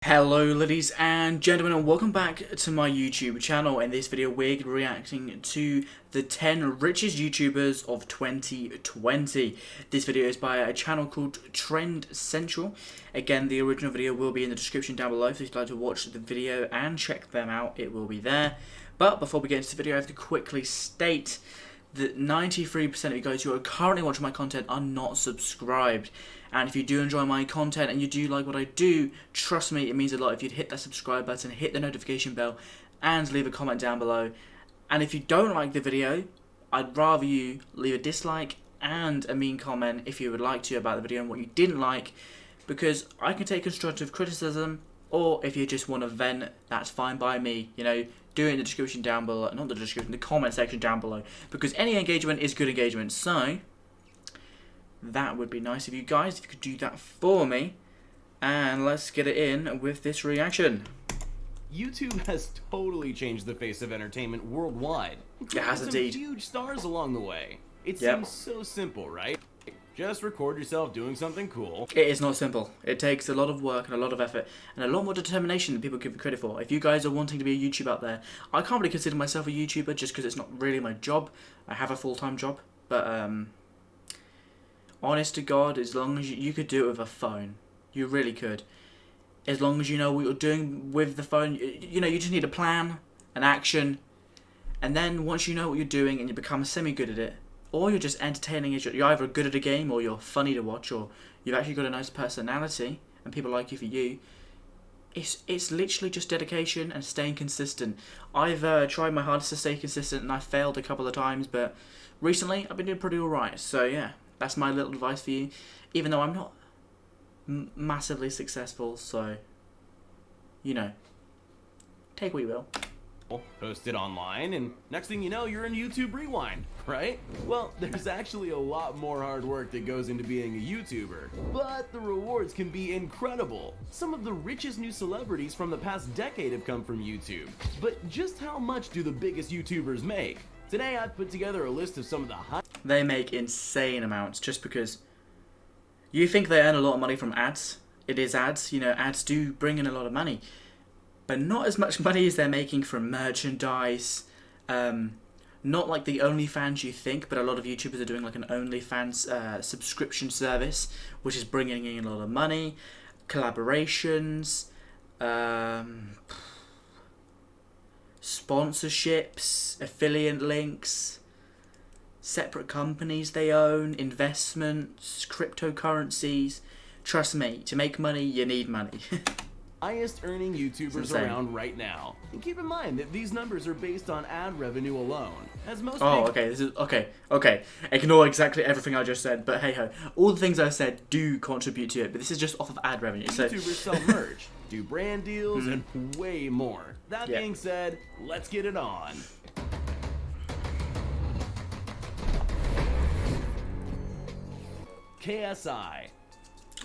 Hello ladies and gentlemen, and welcome back to my YouTube channel. In this video we're reacting to the 10 richest YouTubers of 2020. This video is by a channel called Trend Central. Again, the original video will be in the description down below, so if you'd like to watch the video and check them out, it will be there. But before we get into the video, I have to quickly state that 93% of you guys who are currently watching my content are not subscribed. And if you do enjoy my content and you do like what I do, trust me, it means a lot if you'd hit that subscribe button, hit the notification bell, and leave a comment down below. And if you don't like the video, I'd rather you leave a dislike and a mean comment if you would like to about the video and what you didn't like, because I can take constructive criticism, or if you just want to vent, that's fine by me. You know, do it in the description down below, not the description, the comment section down below, because any engagement is good engagement. So that would be nice of you guys if you could do that for me. And let's get it in with this reaction. YouTube has totally changed the face of entertainment worldwide. It has indeed. Some huge stars along the way. It Yep. seems so simple, right? Just record yourself doing something cool. It is not simple. It takes a lot of work and a lot of effort and a lot more determination than people give credit for. If you guys are wanting to be a YouTuber out there, I can't really consider myself a YouTuber just because it's not really my job. I have a full-time job, but honest to God, as long as you could do it with a phone, you really could. As long as you know what you're doing with the phone, you know, you just need a plan, an action, and then once you know what you're doing and you become semi-good at it, or you're just entertaining, you're either good at a game, or you're funny to watch, or you've actually got a nice personality, and people like you for you, it's literally just dedication and staying consistent. I've tried my hardest to stay consistent, and I failed a couple of times, but recently I've been doing pretty alright, so yeah. That's my little advice for you, even though I'm not massively successful, so, you know, take what you will. Post it online, and next thing you know, you're in YouTube Rewind, right? Well, there's actually a lot more hard work that goes into being a YouTuber, but the rewards can be incredible. Some of the richest new celebrities from the past decade have come from YouTube, but just how much do the biggest YouTubers make? Today I've put together a list of some of the high. They make insane amounts just because you think they earn a lot of money from ads. It is ads, you know, ads do bring in a lot of money, but not as much money as they're making from merchandise. Not like the OnlyFans you think, but a lot of YouTubers are doing like an OnlyFans subscription service, which is bringing in a lot of money. Collaborations, sponsorships, affiliate links, separate companies they own, investments, cryptocurrencies. Trust me, to make money, you need money. Highest earning YouTubers around right now. And keep in mind that these numbers are based on ad revenue alone. As most okay, this is okay. Ignore exactly everything I just said, but hey ho. All the things I said do contribute to it, but this is just off of ad revenue. So YouTubers sell merch, do brand deals, and way more. That being said, let's get it on. KSI.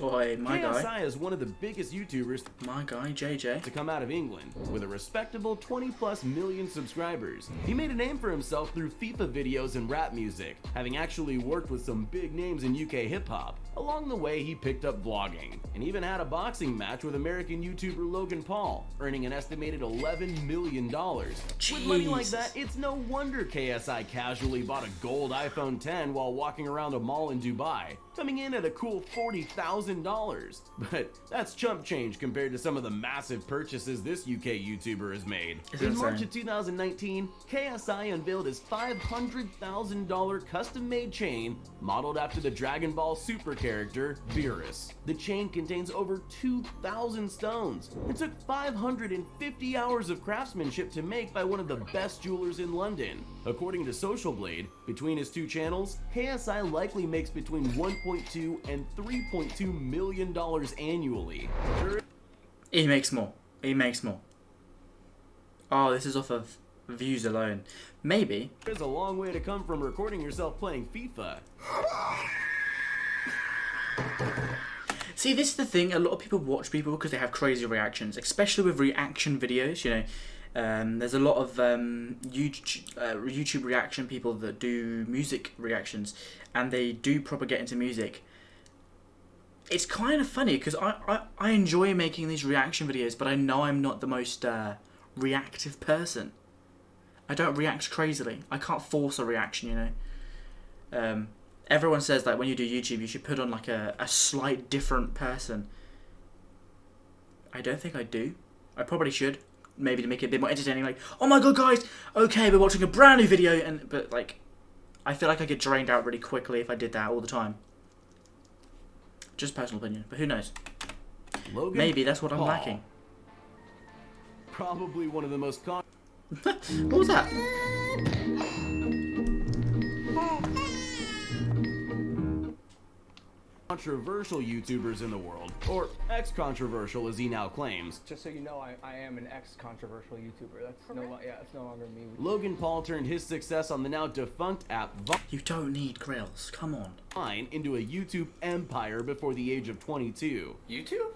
Oi, my KSI guy. is one of the biggest YouTubers My guy, JJ. to come out of England, with a respectable 20+ million subscribers. He made a name for himself through FIFA videos and rap music, having actually worked with some big names in UK hip-hop. Along the way, he picked up vlogging, and even had a boxing match with American YouTuber Logan Paul, earning an estimated $11 million. With money like that, it's no wonder KSI casually bought a gold iPhone 10 while walking around a mall in Dubai, coming in at a cool $40,000. But that's chump change compared to some of the massive purchases this UK YouTuber has made. In March of 2019, KSI unveiled his $500,000 custom-made chain modeled after the Dragon Ball Super character, Beerus. The chain contains over 2,000 stones and took 550 hours of craftsmanship to make by one of the best jewelers in London. According to Social Blade, between his two channels, KSI likely makes between $1.2 and $3.2 million annually. He makes more. He makes more. Oh, this is off of views alone. Maybe. There's a long way to come from recording yourself playing FIFA. See, this is the thing. A lot of people watch people because they have crazy reactions, especially with reaction videos. You know, there's a lot of YouTube reaction people that do music reactions, and they do proper get into music. it's kind of funny because I enjoy making these reaction videos, but I know I'm not the most reactive person. I don't react crazily. I can't force a reaction, you know. Everyone says that when you do YouTube, you should put on like a slight different person. I don't think I do. I probably should. Maybe to make it a bit more entertaining. Like, oh my god, guys! Okay, we're watching a brand new video, but like, I feel like I get drained out really quickly if I did that all the time. Just personal opinion, but who knows? Logan Maybe that's what I'm Paul. lacking. Probably one of the most What was that? controversial YouTubers in the world, or ex-controversial as he now claims. Just so you know, I am an ex-controversial YouTuber. That's no longer me. Logan Paul turned his success on the now defunct app You don't need grills. Come on. Vine into a YouTube empire before the age of 22. YouTube?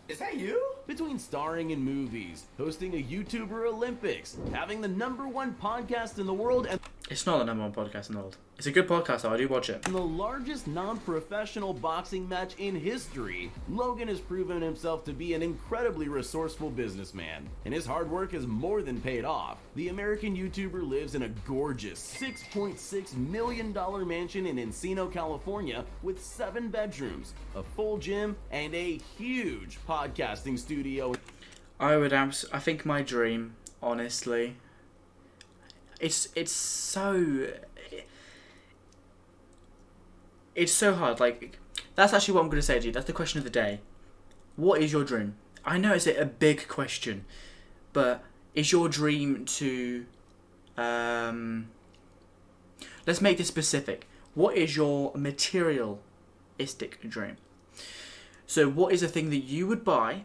Is that you? Between starring in movies, hosting a YouTuber Olympics, having the #1 podcast in the world, and It's not the #1 podcast in the world. It's a good podcast though, I do watch it. the largest non-professional boxing match in history, Logan has proven himself to be an incredibly resourceful businessman, and his hard work has more than paid off. The American YouTuber lives in a gorgeous $6.6 million mansion in Encino, California, with 7 bedrooms, a full gym, and a huge podcasting studio. I think my dream, honestly, it's so hard. Like, that's actually what I'm going to say to you. That's the question of the day. What is your dream? I know it's a big question, but is your dream to let's make this specific. What is your materialistic dream? So what is a thing that you would buy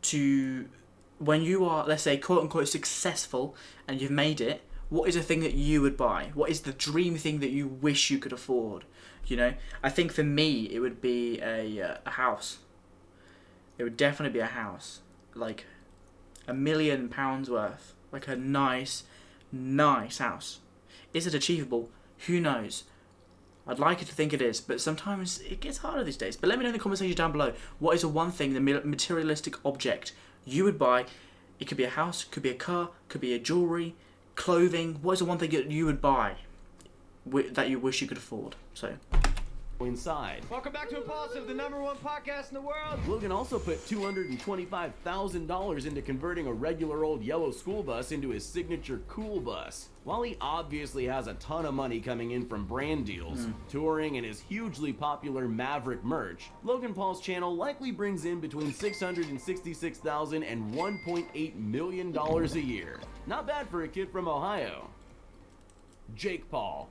to, when you are, let's say, quote unquote successful and you've made it, what is a thing that you would buy? What is the dream thing that you wish you could afford? You know, I think for me it would be a house. It would definitely be a house, like £1 million worth, like a nice house. Is it achievable? Who knows? I'd like it to think it is, but sometimes it gets harder these days. But let me know in the comment section down below, what is the one thing, the materialistic object you would buy? It could be a house, could be a car, could be a jewelry, clothing. What is the one thing that you would buy that you wish you could afford? So inside. Welcome back to Impulsive, the #1 podcast in the world. Logan also put $225,000 into converting a regular old yellow school bus into his signature cool bus. While he obviously has a ton of money coming in from brand deals, touring, and his hugely popular Maverick merch, Logan Paul's channel likely brings in between $666,000 and $1.8 million a year. Not bad for a kid from Ohio. Jake Paul.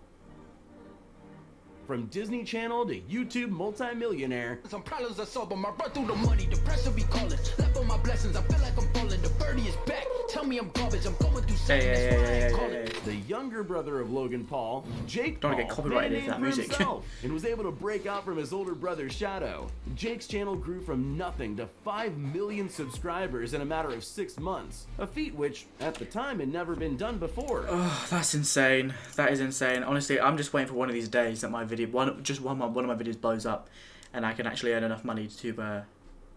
From Disney Channel to YouTube multi-millionaire, Some problems are solved, but my run through the money, the pressure be calling. Left on my blessings, I feel like I'm falling. The birdie is back. Tell me I'm garbage, I'm going through something. That's why I ain't calling. the younger brother of Logan Paul, Jake Don't Paul, get copyrighted made a for that name music. himself and was able to break out from his older brother's shadow. Jake's channel grew from nothing to 5 million subscribers in a matter of 6 months, a feat which, at the time, had never been done before. oh, that's insane. That is insane. Honestly, I'm just waiting for one of these days that my video, one of my videos blows up, and I can actually earn enough money to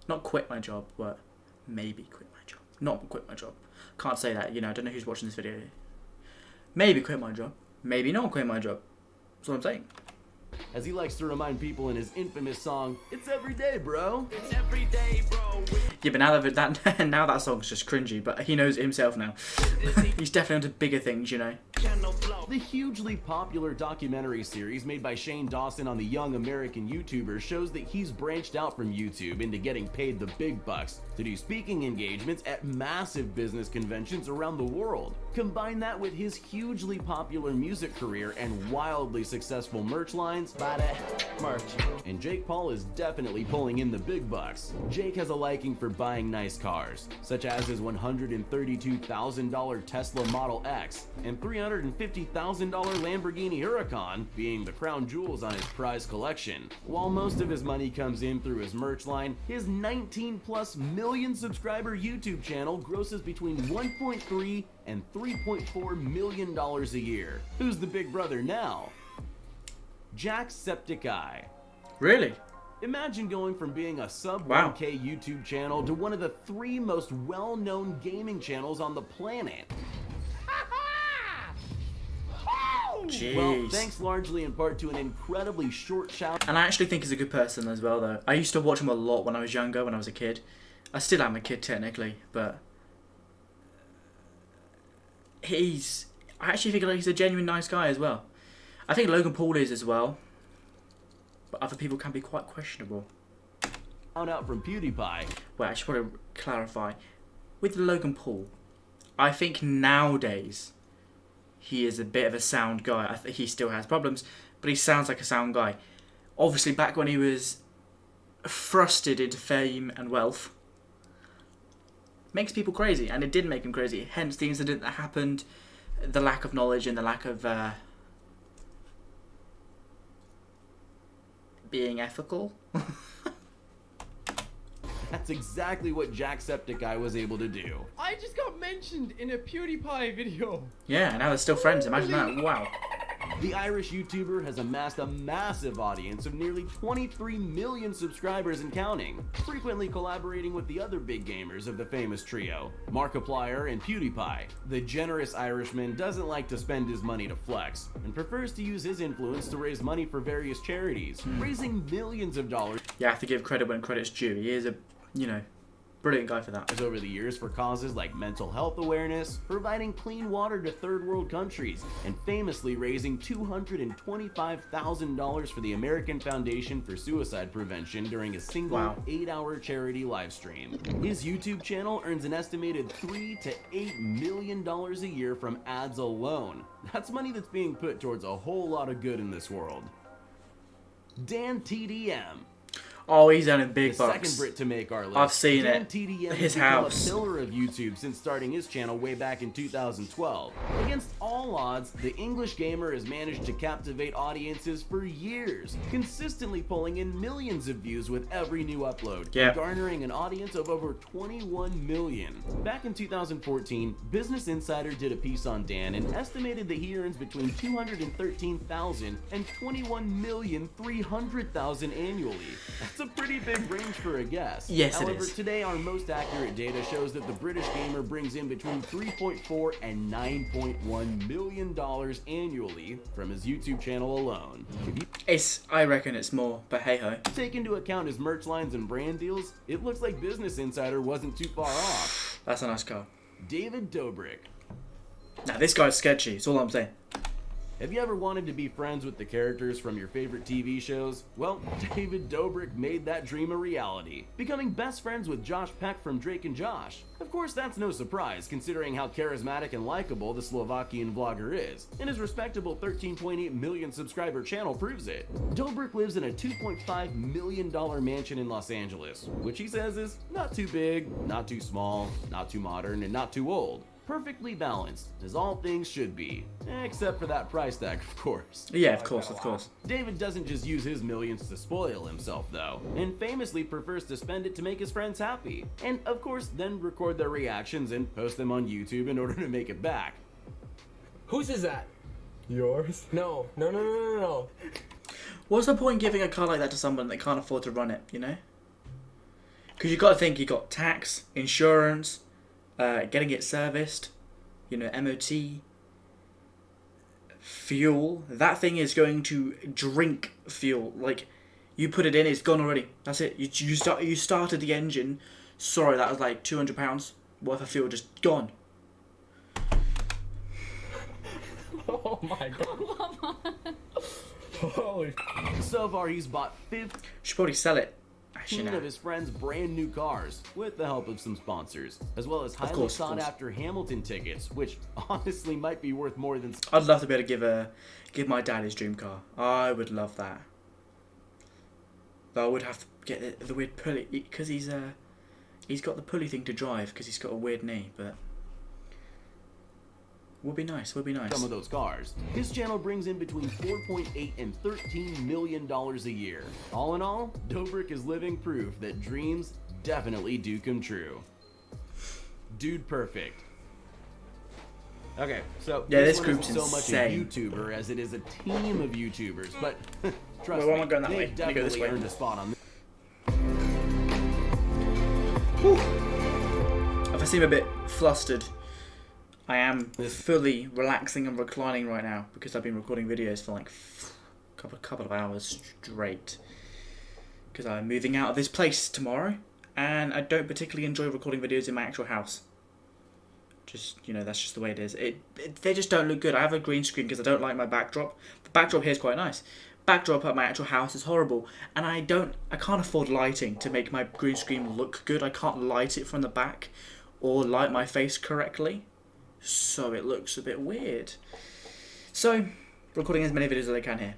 not quit my job, but maybe quit my job. Not quit my job. Can't say that. You know, I don't know who's watching this video. Maybe quit my job. Maybe not quit my job. That's what I'm saying. As he likes to remind people in his infamous song, "It's every day, bro." It's every day, bro. Yeah, but now that song's just cringy. But he knows it himself now. He's definitely onto bigger things, you know. Channel flow. The hugely popular documentary series made by Shane Dawson on the young American YouTuber shows that he's branched out from YouTube into getting paid the big bucks to do speaking engagements at massive business conventions around the world. Combine that with his hugely popular music career and wildly successful merch lines, Buy that merch. and Jake Paul is definitely pulling in the big bucks. Jake has a liking for buying nice cars, such as his $132,000 Tesla Model X and $350,000 Lamborghini Huracan being the crown jewels on his prize collection. While most of his money comes in through his merch line, his 19+ million subscriber YouTube channel grosses between $1.3 and $3.4 million a year. Who's the big brother now? Jacksepticeye. Really? Imagine going from being a sub Wow. 1K YouTube channel to one of the 3 most well-known gaming channels on the planet. Jeez. Well, thanks largely in part to an incredibly short shout. And I actually think he's a good person as well, though. I used to watch him a lot when I was younger, when I was a kid. I still am a kid, technically, but... I actually think he's a genuine nice guy as well. I think Logan Paul is as well. But other people can be quite questionable. Shout out from PewDiePie. Well, I should probably clarify. With Logan Paul, I think nowadays he is a bit of a sound guy. I think he still has problems, but he sounds like a sound guy. Obviously, back when he was thrusted into fame and wealth, makes people crazy, and it did make him crazy. Hence the incident that happened, the lack of knowledge and the lack of being ethical. That's exactly what Jacksepticeye was able to do. I just got mentioned in a PewDiePie video. Yeah, now they're still friends. Imagine that. Wow. The Irish YouTuber has amassed a massive audience of nearly 23 million subscribers and counting, frequently collaborating with the other big gamers of the famous trio, Markiplier and PewDiePie. The generous Irishman doesn't like to spend his money to flex, and prefers to use his influence to raise money for various charities, raising millions of dollars. You have to give credit when credit's due. He is a, brilliant guy for that. Over the years for causes like mental health awareness, providing clean water to third world countries, and famously raising $225,000 for the American Foundation for Suicide Prevention during a single 8-hour charity live stream. His YouTube channel earns an estimated $3 to $8 million a year from ads alone. That's money that's being put towards a whole lot of good in this world. Dan TDM. Oh, he's earning big The bucks. second Brit to make our list. I've seen Dan it. TDM His has become house. a pillar of YouTube since starting his channel way back in 2012. Against all odds, the English gamer has managed to captivate audiences for years, consistently pulling in millions of views with every new upload, and garnering an audience of over 21 million. Back in 2014, Business Insider did a piece on Dan and estimated that he earns between $213,000 and $21,300,000 annually. That's a pretty big range for a guess. Yes, However, it is. Today our most accurate data shows that the British gamer brings in between $3.4 and $9.1 million annually from his YouTube channel alone. If you I reckon it's more, but hey ho. take into account his merch lines and brand deals, it looks like Business Insider wasn't too far off. That's a nice car. David Dobrik. Now this guy's sketchy. That's all I'm saying. Have you ever wanted to be friends with the characters from your favorite TV shows? Well, David Dobrik made that dream a reality, becoming best friends with Josh Peck from Drake and Josh. Of course, that's no surprise, considering how charismatic and likable the Slovakian vlogger is, and his respectable 13.8 million subscriber channel proves it. Dobrik lives in a $2.5 million mansion in Los Angeles, which he says is not too big, not too small, not too modern, and not too old. Perfectly balanced, as all things should be. Except for that price tag, of course. Yeah, of course. David doesn't just use his millions to spoil himself, though, and famously prefers to spend it to make his friends happy. And, of course, then record their reactions and post them on YouTube in order to make it back. Whose is that? Yours? No. What's the point in giving a car like that to someone that can't afford to run it, Because you got to think you got tax, insurance, getting it serviced, MOT, fuel. That thing is going to drink fuel. Like, you put it in, it's gone already. That's it. You started the engine. Sorry, that was like £200 worth of fuel just gone. Oh my god. Holy. So far, he's bought 15 Should probably sell it. Actually, no. of his friends' brand new cars, with the help of some sponsors, as well as highly sought after Hamilton tickets, which honestly might be worth more than. I'd love to be able to give my dad his dream car. I would love that. But I would have to get the weird pulley, because he's got the pulley thing to drive because he's got a weird knee. But would be nice. Some of those cars. His channel brings in between $4.8 and $13 million a year. All in all, Dobrik is living proof that dreams definitely do come true. Dude Perfect. Okay, so Yeah, this one group's isn't so much a insane. YouTuber as it is a team of YouTubers, but trust Wait, why am me, I going that way? they've Let me go this definitely way. earned a spot on this. If I seem a bit flustered, I am fully relaxing and reclining right now because I've been recording videos for like a couple of hours straight. Because I'm moving out of this place tomorrow, and I don't particularly enjoy recording videos in my actual house. Just, you know, that's just the way it is. They just don't look good. I have a green screen because I don't like my backdrop. The backdrop here is quite nice. Backdrop at my actual house is horrible, and I can't afford lighting to make my green screen look good. I can't light it from the back or light my face correctly, so it looks a bit weird. So, recording as many videos as I can here.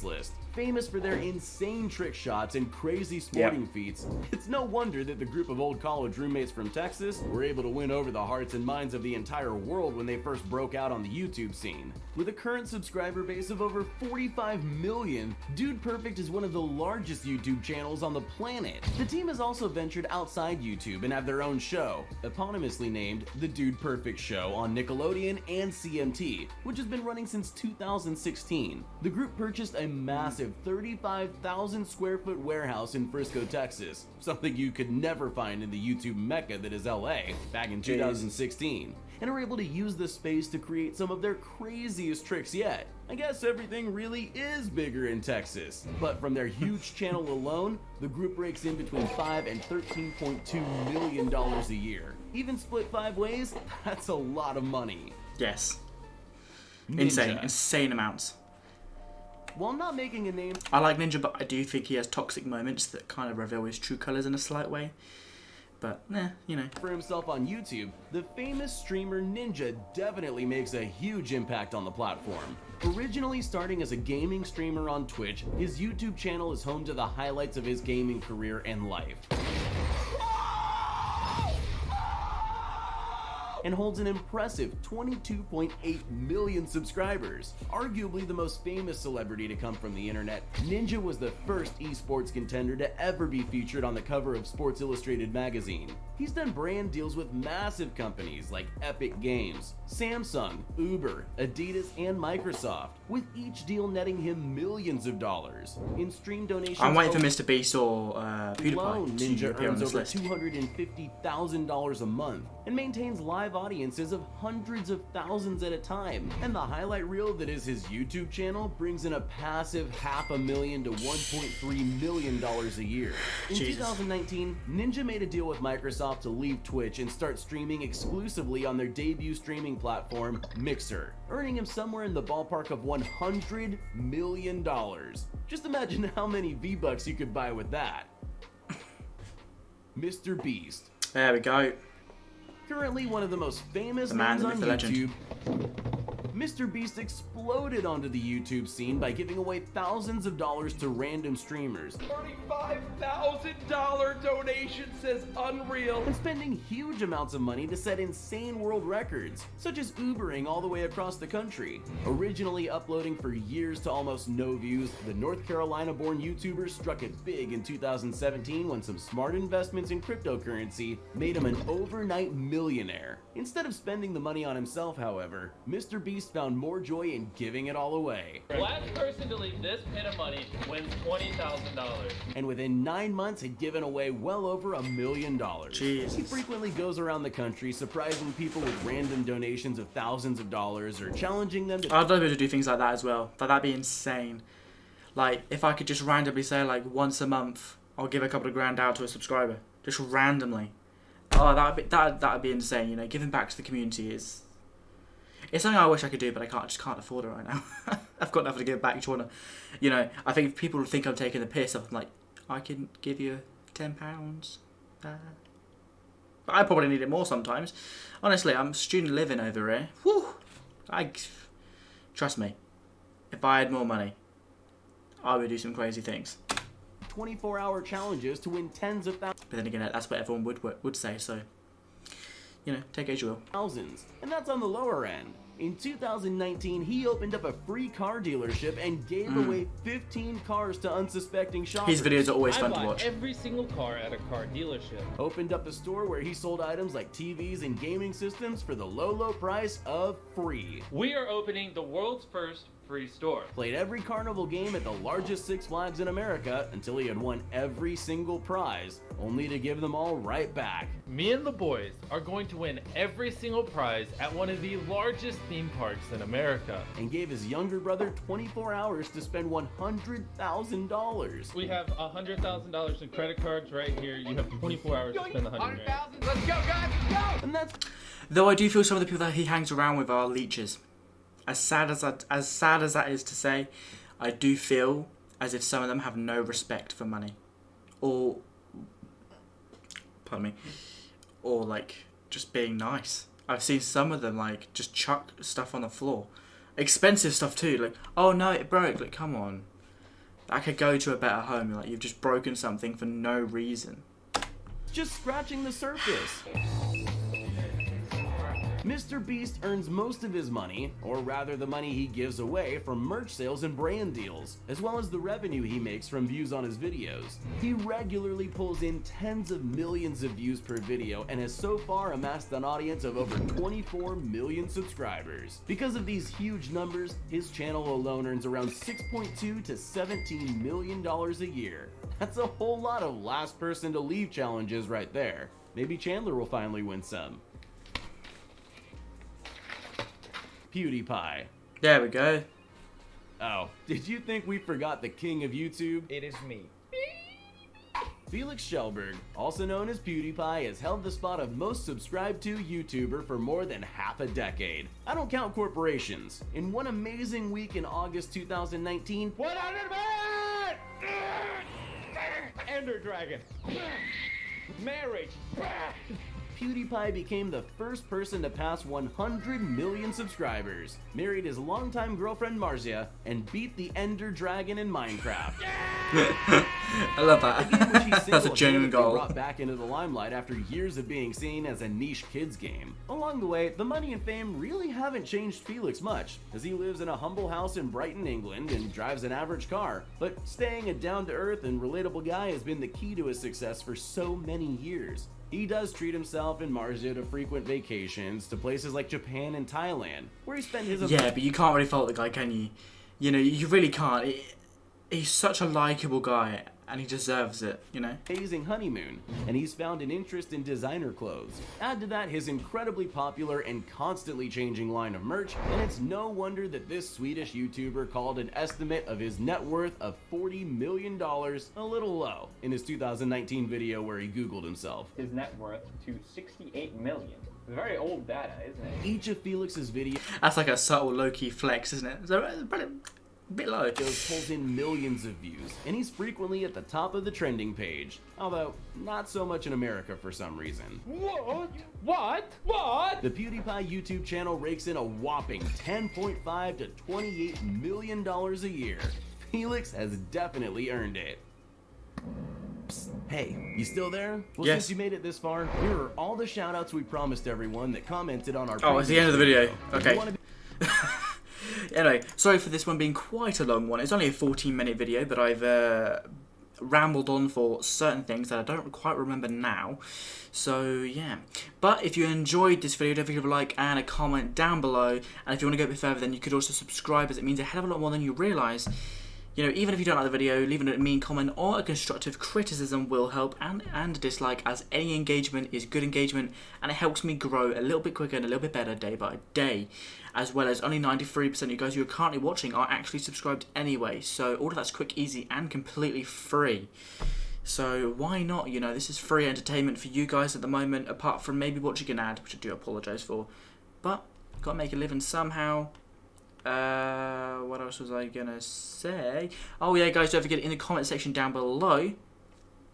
List. Famous for their insane trick shots and crazy sporting feats, it's no wonder that the group of old college roommates from Texas were able to win over the hearts and minds of the entire world when they first broke out on the YouTube scene. With a current subscriber base of over 45 million, Dude Perfect is one of the largest YouTube channels on the planet. The team has also ventured outside YouTube and have their own show, eponymously named The Dude Perfect Show on Nickelodeon and CMT, which has been running since 2016. The group purchased a massive 35,000 square foot warehouse in Frisco, Texas, something you could never find in the YouTube mecca that is LA, back in 2016, and are able to use the space to create some of their craziest tricks yet. I guess everything really is bigger in Texas, but from their huge channel alone, the group rakes in between $5 and $13.2 million a year. Even split 5 ways, that's a lot of money. Yes. Ninja. Insane amounts. While not making a name, I like Ninja, but I do think he has toxic moments that kind of reveal his true colours in a slight way. But, you know. for himself on YouTube, the famous streamer Ninja definitely makes a huge impact on the platform. Originally starting as a gaming streamer on Twitch, his YouTube channel is home to the highlights of his gaming career and life, and holds an impressive 22.8 million subscribers. Arguably the most famous celebrity to come from the internet, Ninja was the first esports contender to ever be featured on the cover of Sports Illustrated magazine. He's done brand deals with massive companies like Epic Games, Samsung, Uber, Adidas, and Microsoft, with each deal netting him millions of dollars. In stream donations, I'm waiting for MrBeast or alone, PewDiePie to Ninja appear on earns this over list. $250,000 a month and maintains live audiences of hundreds of thousands at a time. And the highlight reel that is his YouTube channel brings in a passive $500,000 to $1.3 million a year. In Jesus. 2019, Ninja made a deal with Microsoft to leave Twitch and start streaming exclusively on their debut streaming platform, Mixer, earning him somewhere in the ballpark of $100 million. Just imagine how many V-Bucks you could buy with that. MrBeast. There we go. Currently one of the most famous The man, names the on myth, the legend. YouTube, MrBeast exploded onto the YouTube scene by giving away thousands of dollars to random streamers $35,000 donation says unreal. and spending huge amounts of money to set insane world records, such as Ubering all the way across the country. Originally uploading for years to almost no views, the North Carolina-born YouTuber struck it big in 2017 when some smart investments in cryptocurrency made him an overnight millionaire. Instead of spending the money on himself, however, MrBeast found more joy in giving it all away. Last person to leave this pit of money wins $20,000. And within 9 months had given away well over $1 million. Jesus. He frequently goes around the country surprising people with random donations of thousands of dollars or challenging them to I'd love to do things like that as well. That'd be insane. Like, if I could just randomly say, like, once a month, I'll give a couple of grand out to a subscriber. Just randomly. Oh, that'd be insane, you know. Giving back to the community is... It's something I wish I could do, but I just can't afford it right now. I've got nothing to give back. You know, I think if people think I'm taking the piss, I'm like, I can give you £10. But I probably need it more sometimes. Honestly, I'm student living over here. Whew. Trust me, if I had more money, I would do some crazy things. 24-hour challenges to win tens of But then again, that's what everyone would say, so... You know, take it as you will. thousands, and that's on the lower end. In 2019, he opened up a free car dealership and gave away 15 cars to unsuspecting shoppers. His videos are always I fun to buy watch. every single car at a car dealership. Opened up a store where he sold items like TVs and gaming systems for the low price of free. We are opening the world's first free store. Played every carnival game at the largest Six Flags in America until he had won every single prize, only to give them all right back. Me and the boys are going to win every single prize at one of the largest theme parks in America. And gave his younger brother 24 hours to spend $100,000. We have $100,000 in credit cards right here. You have 24 hours to spend the $100,000. Let's go, guys, let's go! And that's Though I do feel some of the people that he hangs around with are leeches. As sad as that is to say, I do feel as if some of them have no respect for money, or pardon me, or like just being nice. I've seen some of them like just chuck stuff on the floor, expensive stuff too. Like, oh no, it broke. Like, come on, I could go to a better home. Like, you've just broken something for no reason. just scratching the surface. MrBeast earns most of his money, or rather the money he gives away, from merch sales and brand deals, as well as the revenue he makes from views on his videos. He regularly pulls in tens of millions of views per video and has so far amassed an audience of over 24 million subscribers. Because of these huge numbers, his channel alone earns around $6.2 to $17 million a year. That's a whole lot of last person to leave challenges right there. Maybe Chandler will finally win some. PewDiePie. There we go. Oh, did you think we forgot the king of YouTube? It is me. Felix Schellberg, also known as PewDiePie, has held the spot of most subscribed to YouTuber for more than half a decade. I don't count corporations. In one amazing week in August 2019, 100 man! Ender Dragon. Marriage. PewDiePie became the first person to pass 100 million subscribers, married his longtime girlfriend Marzia, and beat the Ender Dragon in Minecraft. I love that. That's a genuine goal. Brought back into the limelight after years of being seen as a niche kids game. Along the way, the money and fame really haven't changed Felix much, as he lives in a humble house in Brighton, England, and drives an average car. But staying a down-to-earth and relatable guy has been the key to his success for so many years. He does treat himself and Marzia to frequent vacations to places like Japan and Thailand, where he spent his... Yeah, but you can't really fault the guy, can you? You know, you really can't. He's such a likeable guy, and he deserves it, you know? amazing honeymoon, and he's found an interest in designer clothes. Add to that his incredibly popular and constantly changing line of merch, and it's no wonder that this Swedish YouTuber called an estimate of his net worth of $40 million a little low in his 2019 video where he Googled himself. His net worth to 68 million. Very old data, isn't it? Each of Felix's videos That's like a subtle low-key flex, isn't it? So, a bit low. pulls in millions of views, and he's frequently at the top of the trending page, although not so much in America for some reason. What? What? What? The PewDiePie YouTube channel rakes in a whopping $10.5 to $28 million a year. Felix has definitely earned it. Psst, hey, you still there? Well, Yes. since you made it this far, here are all the shoutouts we promised everyone that commented on our Oh, it's the end of the video. If you Okay. wanna be- Anyway, sorry for this one being quite a long one. It's only a 14-minute video, but I've rambled on for certain things that I don't quite remember now. So, yeah. But if you enjoyed this video, don't forget to leave a like and a comment down below. And if you want to go a bit further, then you could also subscribe, as it means a hell of a lot more than you realise. You know, even if you don't like the video, leaving a mean comment or a constructive criticism will help, and a dislike, as any engagement is good engagement, and it helps me grow a little bit quicker and a little bit better day by day. As well as only 93% of you guys who are currently watching are actually subscribed anyway, so all of that's quick, easy, and completely free. So why not? You know, this is free entertainment for you guys at the moment, apart from maybe watching an ad, which I do apologise for. But, gotta make a living somehow. What else was I gonna say? Oh yeah, guys, don't forget in the comment section down below,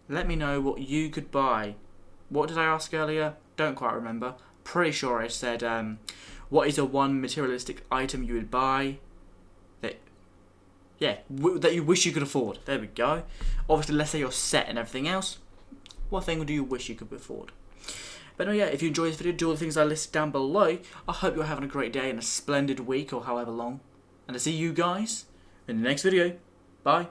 let me know what you could buy. What did I ask earlier? Don't quite remember. Pretty sure I said, what is a one materialistic item you would buy that, yeah, that you wish you could afford? There we go. Obviously, let's say you're set and everything else. What thing do you wish you could afford? But no, yeah, if you enjoyed this video, do all the things I listed down below. I hope you're having a great day and a splendid week or however long. And I'll see you guys in the next video. Bye.